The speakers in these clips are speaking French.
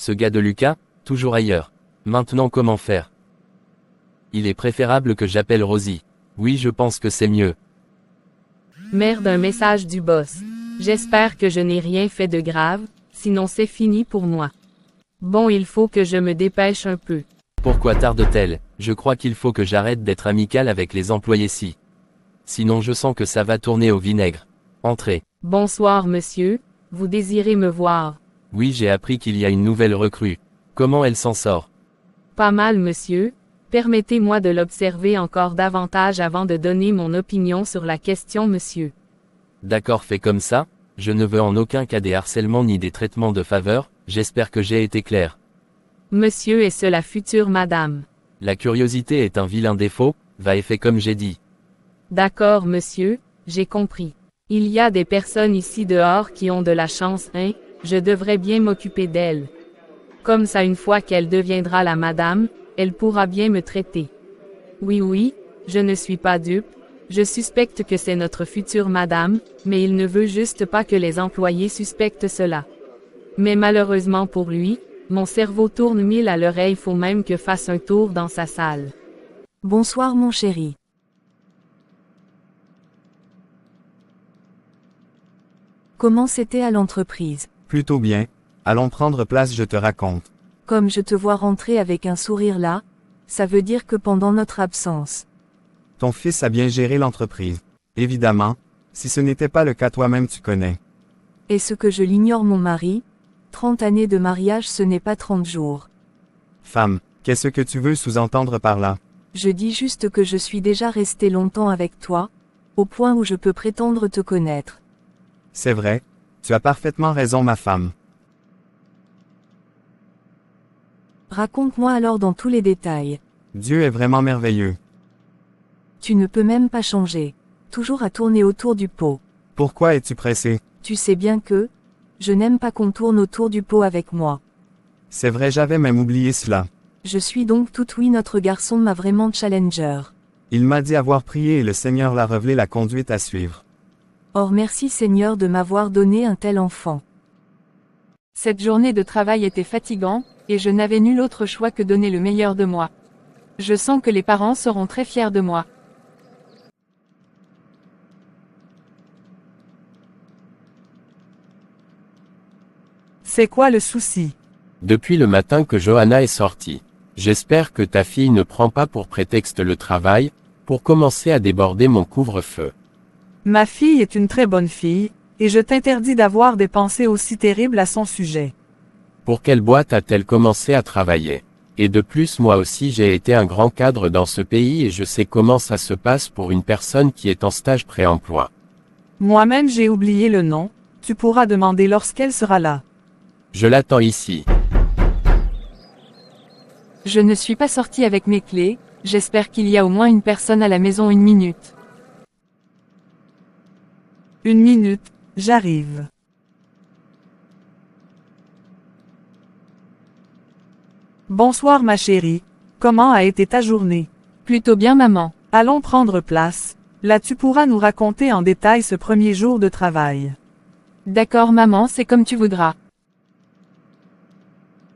Ce gars de Lucas, toujours ailleurs. Maintenant comment faire? Il est préférable que j'appelle Rosie. Oui, je pense que c'est mieux. Merde, un message du boss. J'espère que je n'ai rien fait de grave, sinon c'est fini pour moi. Bon, il faut que je me dépêche un peu. Pourquoi tarde-t-elle? Je crois qu'il faut que j'arrête d'être amical avec les employés-ci. Sinon je sens que ça va tourner au vinaigre. Entrez. Bonsoir monsieur, vous désirez me voir? Oui, j'ai appris qu'il y a une nouvelle recrue. Comment elle s'en sort? Pas mal monsieur, permettez-moi de l'observer encore davantage avant de donner mon opinion sur la question monsieur. D'accord, fait comme ça, je ne veux en aucun cas des harcèlements ni des traitements de faveur, j'espère que j'ai été clair. Monsieur est-ce la future madame? La curiosité est un vilain défaut, va et fait comme j'ai dit. D'accord monsieur, j'ai compris. Il y a des personnes ici dehors qui ont de la chance, hein, je devrais bien m'occuper d'elle. Comme ça une fois qu'elle deviendra la madame, elle pourra bien me traiter. Oui, je ne suis pas dupe, je suspecte que c'est notre future madame, mais il ne veut juste pas que les employés suspectent cela. Mais malheureusement pour lui, mon cerveau tourne mille à l'heure, il faut même que fasse un tour dans sa salle. Bonsoir mon chéri. Comment c'était à l'entreprise? Plutôt bien. Allons prendre place, je te raconte. Comme je te vois rentrer avec un sourire là, ça veut dire que pendant notre absence. Ton fils a bien géré l'entreprise. Évidemment, si ce n'était pas le cas toi-même tu connais. Est-ce que je l'ignore mon mari? 30 années de mariage ce n'est pas 30 jours. Femme, qu'est-ce que tu veux sous-entendre par là? Je dis juste que je suis déjà resté longtemps avec toi, au point où je peux prétendre te connaître. C'est vrai, tu as parfaitement raison ma femme. Raconte-moi alors dans tous les détails. Dieu est vraiment merveilleux. Tu ne peux même pas changer. Toujours à tourner autour du pot. Pourquoi es-tu pressé? Tu sais bien que, je n'aime pas qu'on tourne autour du pot avec moi. C'est vrai, j'avais même oublié cela. Je suis donc tout oui, notre garçon m'a vraiment challenger. Il m'a dit avoir prié et le Seigneur l'a révélé la conduite à suivre. Or merci Seigneur de m'avoir donné un tel enfant. Cette journée de travail était fatigante, et je n'avais nul autre choix que donner le meilleur de moi. Je sens que les parents seront très fiers de moi. C'est quoi le souci? Depuis le matin que Johanna est sortie. J'espère que ta fille ne prend pas pour prétexte le travail, pour commencer à déborder mon couvre-feu. Ma fille est une très bonne fille, et je t'interdis d'avoir des pensées aussi terribles à son sujet. Pour quelle boîte a-t-elle commencé à travailler? Et de plus moi aussi j'ai été un grand cadre dans ce pays et je sais comment ça se passe pour une personne qui est en stage pré-emploi. Moi-même j'ai oublié le nom, tu pourras demander lorsqu'elle sera là. Je l'attends ici. Je ne suis pas sortie avec mes clés, j'espère qu'il y a au moins une personne à la maison. 1 minute. 1 minute, j'arrive. Bonsoir ma chérie, comment a été ta journée? Plutôt bien maman. Allons prendre place, là tu pourras nous raconter en détail ce premier jour de travail. D'accord maman, c'est comme tu voudras.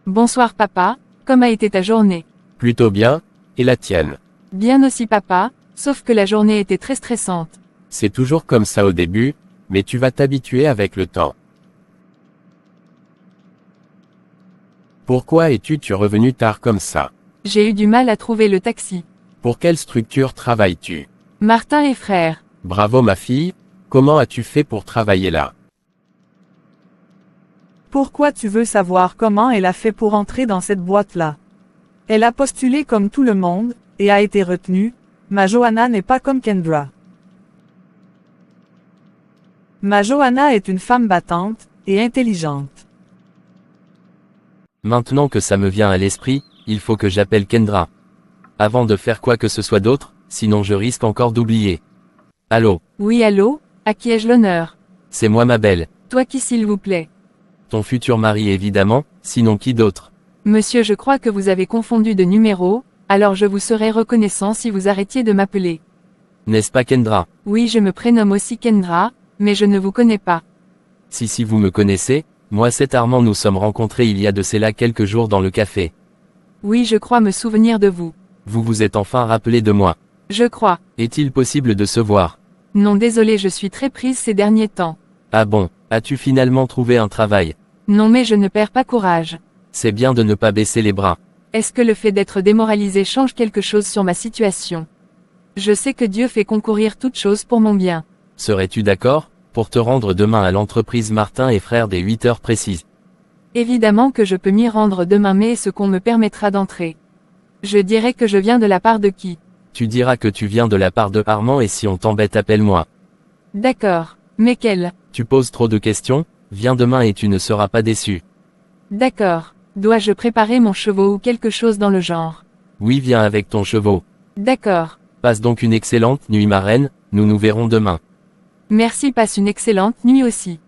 Bonsoir papa, comment a été ta journée? Plutôt bien, et la tienne? Bien aussi papa, sauf que la journée était très stressante. C'est toujours comme ça au début, mais tu vas t'habituer avec le temps. Pourquoi es-tu revenu tard comme ça? J'ai eu du mal à trouver le taxi. Pour quelle structure travailles-tu? Martin et frère. Bravo ma fille, comment as-tu fait pour travailler là? Pourquoi tu veux savoir comment elle a fait pour entrer dans cette boîte-là? Elle a postulé comme tout le monde, et a été retenue, ma Johanna n'est pas comme Kendra. Ma Johanna est une femme battante, et intelligente. Maintenant que ça me vient à l'esprit, il faut que j'appelle Kendra. Avant de faire quoi que ce soit d'autre, sinon je risque encore d'oublier. Allô? Oui allô, à qui ai-je l'honneur? C'est moi ma belle. Toi qui s'il vous plaît? Ton futur mari évidemment, sinon qui d'autre? Monsieur, je crois que vous avez confondu de numéro, alors je vous serais reconnaissant si vous arrêtiez de m'appeler. N'est-ce pas Kendra? Oui, je me prénomme aussi Kendra, mais je ne vous connais pas. Si vous me connaissez, Moi c'est Armand, nous sommes rencontrés il y a de cela quelques jours dans le café. Oui, je crois me souvenir de vous. Vous vous êtes enfin rappelé de moi. Je crois. Est-il possible de se voir? Non, désolé, je suis très prise ces derniers temps. Ah bon, as-tu finalement trouvé un travail? Non, mais je ne perds pas courage. C'est bien de ne pas baisser les bras. Est-ce que le fait d'être démoralisé change quelque chose sur ma situation? Je sais que Dieu fait concourir toutes choses pour mon bien. Serais-tu d'accord, pour te rendre demain à l'entreprise Martin et Frères dès 8 heures précises? Évidemment que je peux m'y rendre demain, mais est-ce qu'on me permettra d'entrer? Je dirais que je viens de la part de qui? Tu diras que tu viens de la part de Armand et si on t'embête appelle-moi. D'accord. Mais quel? Tu poses trop de questions, viens demain et tu ne seras pas déçu. D'accord. Dois-je préparer mon cheval ou quelque chose dans le genre? Oui, viens avec ton cheval. D'accord. Passe donc une excellente nuit ma reine, nous nous verrons demain. Merci, passe une excellente nuit aussi.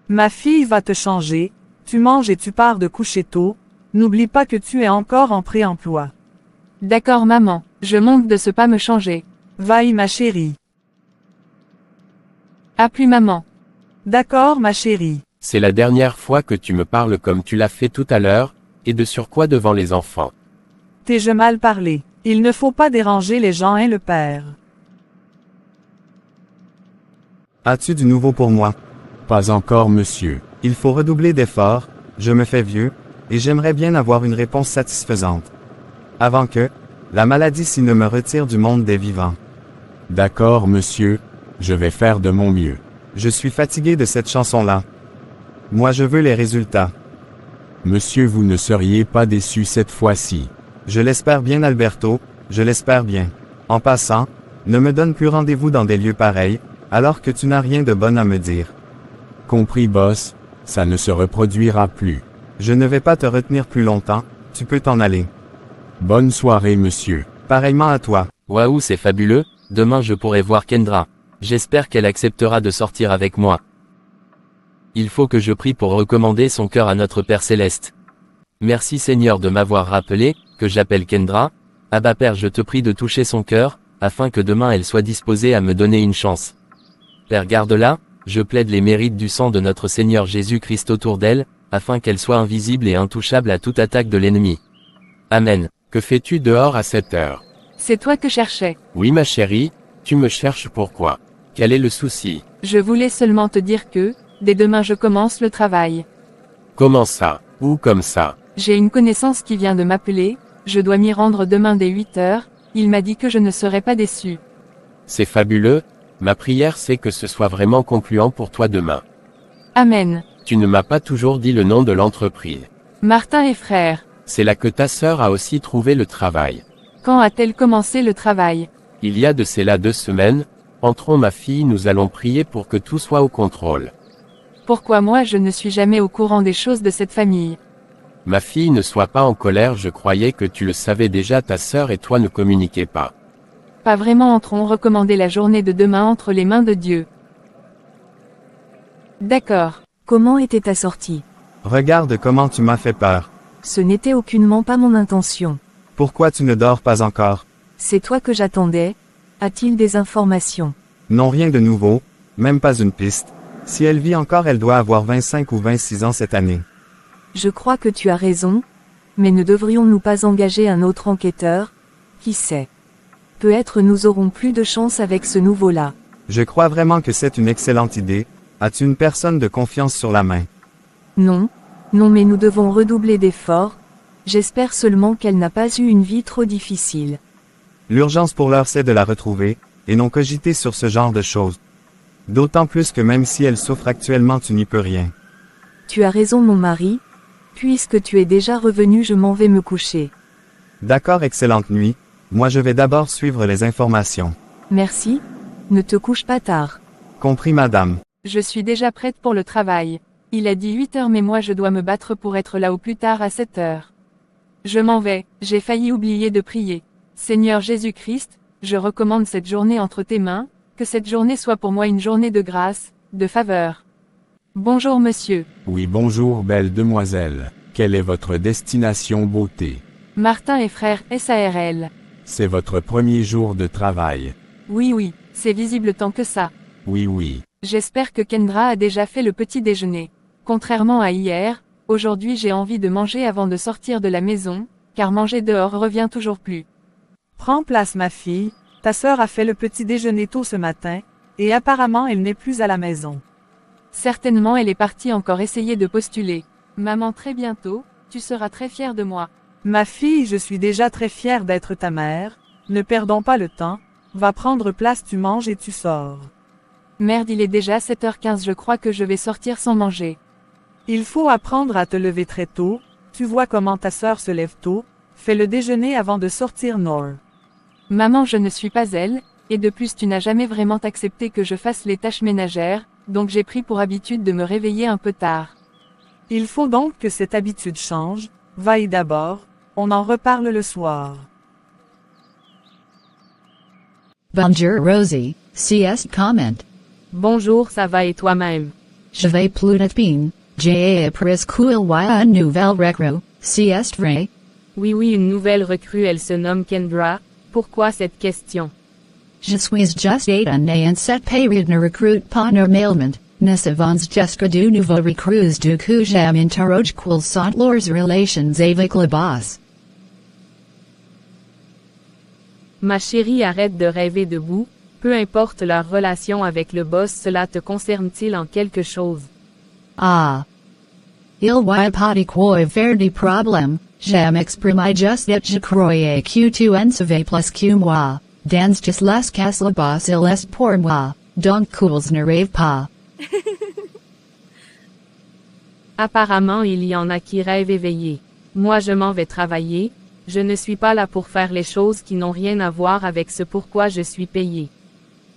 Ma fille va te changer, tu manges et tu pars de coucher tôt, n'oublie pas que tu es encore en pré-emploi. D'accord maman, je manque de ce pas me changer. Vaille ma chérie. À plus maman. D'accord ma chérie. C'est la dernière fois que tu me parles comme tu l'as fait tout à l'heure, et de surcroît devant les enfants. T'es-je mal parlé. Il ne faut pas déranger les gens le père. As-tu du nouveau pour moi? Pas encore, monsieur. Il faut redoubler d'efforts, je me fais vieux, et j'aimerais bien avoir une réponse satisfaisante. Avant que, la maladie s'y ne me retire du monde des vivants. D'accord, monsieur. Je vais faire de mon mieux. Je suis fatigué de cette chanson-là. Moi je veux les résultats. Monsieur, vous ne seriez pas déçu cette fois-ci. Je l'espère bien Alberto, je l'espère bien. En passant, ne me donne plus rendez-vous dans des lieux pareils, alors que tu n'as rien de bon à me dire. Compris, boss, ça ne se reproduira plus. Je ne vais pas te retenir plus longtemps, tu peux t'en aller. Bonne soirée, monsieur. Pareillement à toi. Waouh, c'est fabuleux, demain je pourrai voir Kendra. J'espère qu'elle acceptera de sortir avec moi. Il faut que je prie pour recommander son cœur à notre Père Céleste. Merci Seigneur de m'avoir rappelé, que j'appelle Kendra. Abba Père, je te prie de toucher son cœur, afin que demain elle soit disposée à me donner une chance. Père, garde-la, je plaide les mérites du sang de notre Seigneur Jésus-Christ autour d'elle, afin qu'elle soit invisible et intouchable à toute attaque de l'ennemi. Amen. Que fais-tu dehors à cette heure? C'est toi que cherchais. Oui ma chérie, tu me cherches pourquoi? Quel est le souci? Je voulais seulement te dire que, dès demain je commence le travail. Comment ça? Où comme ça? J'ai une connaissance qui vient de m'appeler, je dois m'y rendre demain dès 8 heures, il m'a dit que je ne serais pas déçu. C'est fabuleux, ma prière c'est que ce soit vraiment concluant pour toi demain. Amen. Tu ne m'as pas toujours dit le nom de l'entreprise. Martin et frères. C'est là que ta sœur a aussi trouvé le travail. Quand a-t-elle commencé le travail? Il y a de cela 2 semaines, entrons ma fille, nous allons prier pour que tout soit au contrôle. Pourquoi moi je ne suis jamais au courant des choses de cette famille? Ma fille, ne sois pas en colère, je croyais que tu le savais déjà, ta sœur et toi ne communiquez pas. Pas vraiment, entrons recommander la journée de demain entre les mains de Dieu. D'accord. Comment était ta sortie? Regarde comment tu m'as fait peur. Ce n'était aucunement pas mon intention. Pourquoi tu ne dors pas encore? C'est toi que j'attendais. A-t-il des informations? Non, rien de nouveau, même pas une piste. Si elle vit encore, elle doit avoir 25 ou 26 ans cette année. Je crois que tu as raison, mais ne devrions-nous pas engager un autre enquêteur? Qui sait? Peut-être nous aurons plus de chance avec ce nouveau-là. Je crois vraiment que c'est une excellente idée. As-tu une personne de confiance sur la main? Non, non, mais nous devons redoubler d'efforts. J'espère seulement qu'elle n'a pas eu une vie trop difficile. L'urgence pour l'heure c'est de la retrouver, et non cogiter sur ce genre de choses. D'autant plus que même si elle souffre actuellement tu n'y peux rien. Tu as raison mon mari. Puisque tu es déjà revenu, je m'en vais me coucher. D'accord, excellente nuit. Moi je vais d'abord suivre les informations. Merci. Ne te couche pas tard. Compris madame. Je suis déjà prête pour le travail. Il a dit 8 heures mais moi je dois me battre pour être là au plus tard à 7 heures. Je m'en vais, j'ai failli oublier de prier. Seigneur Jésus-Christ, je recommande cette journée entre tes mains, que cette journée soit pour moi une journée de grâce, de faveur. Bonjour monsieur. Oui, bonjour, belle demoiselle. Quelle est votre destination beauté? Martin et frères SARL. C'est votre premier jour de travail. Oui, c'est visible tant que ça. Oui oui. J'espère que Kendra a déjà fait le petit déjeuner. Contrairement à hier, aujourd'hui j'ai envie de manger avant de sortir de la maison, car manger dehors revient toujours plus. Prends place ma fille, ta sœur a fait le petit déjeuner tôt ce matin, et apparemment elle n'est plus à la maison. Certainement elle est partie encore essayer de postuler. Maman, très bientôt, tu seras très fière de moi. Ma fille, je suis déjà très fière d'être ta mère, ne perdons pas le temps, va prendre place, tu manges et tu sors. Merde, il est déjà 7h15, je crois que je vais sortir sans manger. Il faut apprendre à te lever très tôt, tu vois comment ta sœur se lève tôt, fais le déjeuner avant de sortir Nour. Maman, je ne suis pas elle, et de plus tu n'as jamais vraiment accepté que je fasse les tâches ménagères, donc j'ai pris pour habitude de me réveiller un peu tard. Il faut donc que cette habitude change, va-y d'abord, on en reparle le soir. Bonjour Rosie, CS comment. Bonjour, ça va et toi-même? Je vais plutôt bien, j'ai appris qu'il y a une nouvelle recrue, c'est vrai. Oui, une nouvelle recrue, elle se nomme Kendra. Pourquoi cette question? Je suis juste étonné en cette période ne recrute pas normalement, nous savons jusque de nouveaux recrues du coup je m'interroge quelles sont leurs relations avec le boss. Ma chérie, arrête de rêver debout, peu importe leur relation avec le boss, cela te concerne-t-il en quelque chose? Ah. Il y a pas de quoi faire des problèmes, je m'exprime juste et je croyais que tu en savais plus que moi, dans just les cas le boss il est pour moi, donc cools ne rêve pas. Apparemment il y en a qui rêvent éveillés. Moi je m'en vais travailler, je ne suis pas là pour faire les choses qui n'ont rien à voir avec ce pourquoi je suis payé.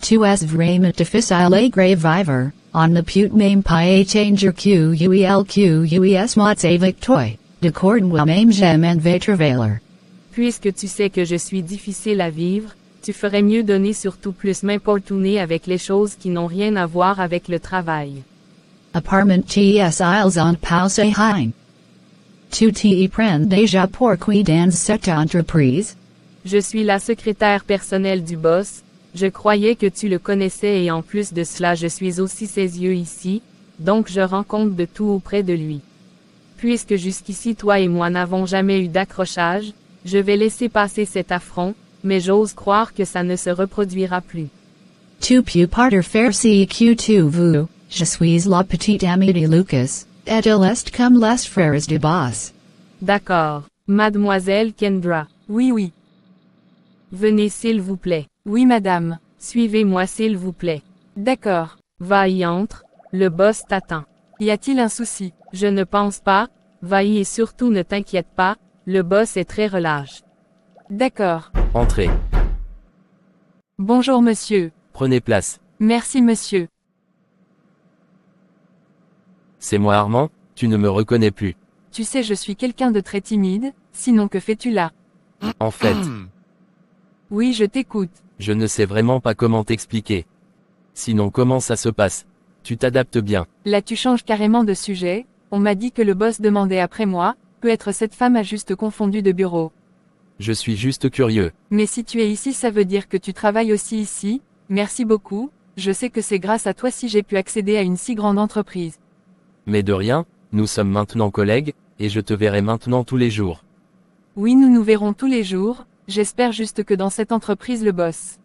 Tu es vraiment difficile et grave vivre, on ne peut même pas changer QUES mots avec toi, d'accord moi-même je m'en vais travailler. Puisque tu sais que je suis difficile à vivre, tu ferais mieux donner surtout plus m'importuner avec les choses qui n'ont rien à voir avec le travail. Apparemment tes ils ont passé hein. Tu t'y prends déjà pour qui dans cette entreprise? Je suis la secrétaire personnelle du boss, je croyais que tu le connaissais et en plus de cela je suis aussi ses yeux ici, donc je rends compte de tout auprès de lui. Puisque jusqu'ici toi et moi n'avons jamais eu d'accrochage, je vais laisser passer cet affront, mais j'ose croire que ça ne se reproduira plus. Tu peux partir faire que tu veux, je suis la petite amie de Lucas, et il est comme les frères du boss. D'accord, mademoiselle Kendra. Oui. Venez s'il vous plaît. Oui madame. Suivez-moi s'il vous plaît. D'accord. Va-y entre, le boss t'attend. Y a-t-il un souci? Je ne pense pas, va-y et surtout ne t'inquiète pas, le boss est très relâche. D'accord. Entrez. Bonjour monsieur. Prenez place. Merci monsieur. C'est moi Armand, tu ne me reconnais plus. Tu sais je suis quelqu'un de très timide, sinon que fais-tu là? En fait, Oui je t'écoute. je ne sais vraiment pas comment t'expliquer. Sinon comment ça se passe? Tu t'adaptes bien. Là tu changes carrément de sujet, on m'a dit que le boss demandait après moi, peut-être cette femme a juste confondu de bureau. Je suis juste curieux. Mais si tu es ici ça veut dire que tu travailles aussi ici, merci beaucoup, je sais que c'est grâce à toi si j'ai pu accéder à une si grande entreprise. Mais de rien, nous sommes maintenant collègues, et je te verrai maintenant tous les jours. Oui nous nous verrons tous les jours, j'espère juste que dans cette entreprise le boss.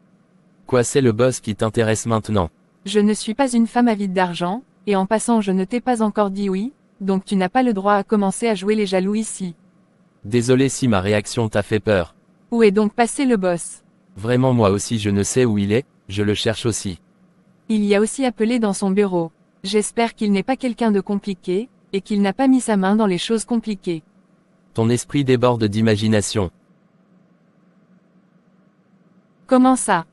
Quoi, c'est le boss qui t'intéresse maintenant? Je ne suis pas une femme avide d'argent, et en passant je ne t'ai pas encore dit oui, donc tu n'as pas le droit à commencer à jouer les jaloux ici. Désolé si ma réaction t'a fait peur. Où est donc passé le boss? Vraiment moi aussi je ne sais où il est, je le cherche aussi. Il y a aussi appelé dans son bureau. J'espère qu'il n'est pas quelqu'un de compliqué, et qu'il n'a pas mis sa main dans les choses compliquées. Ton esprit déborde d'imagination. Comment ça?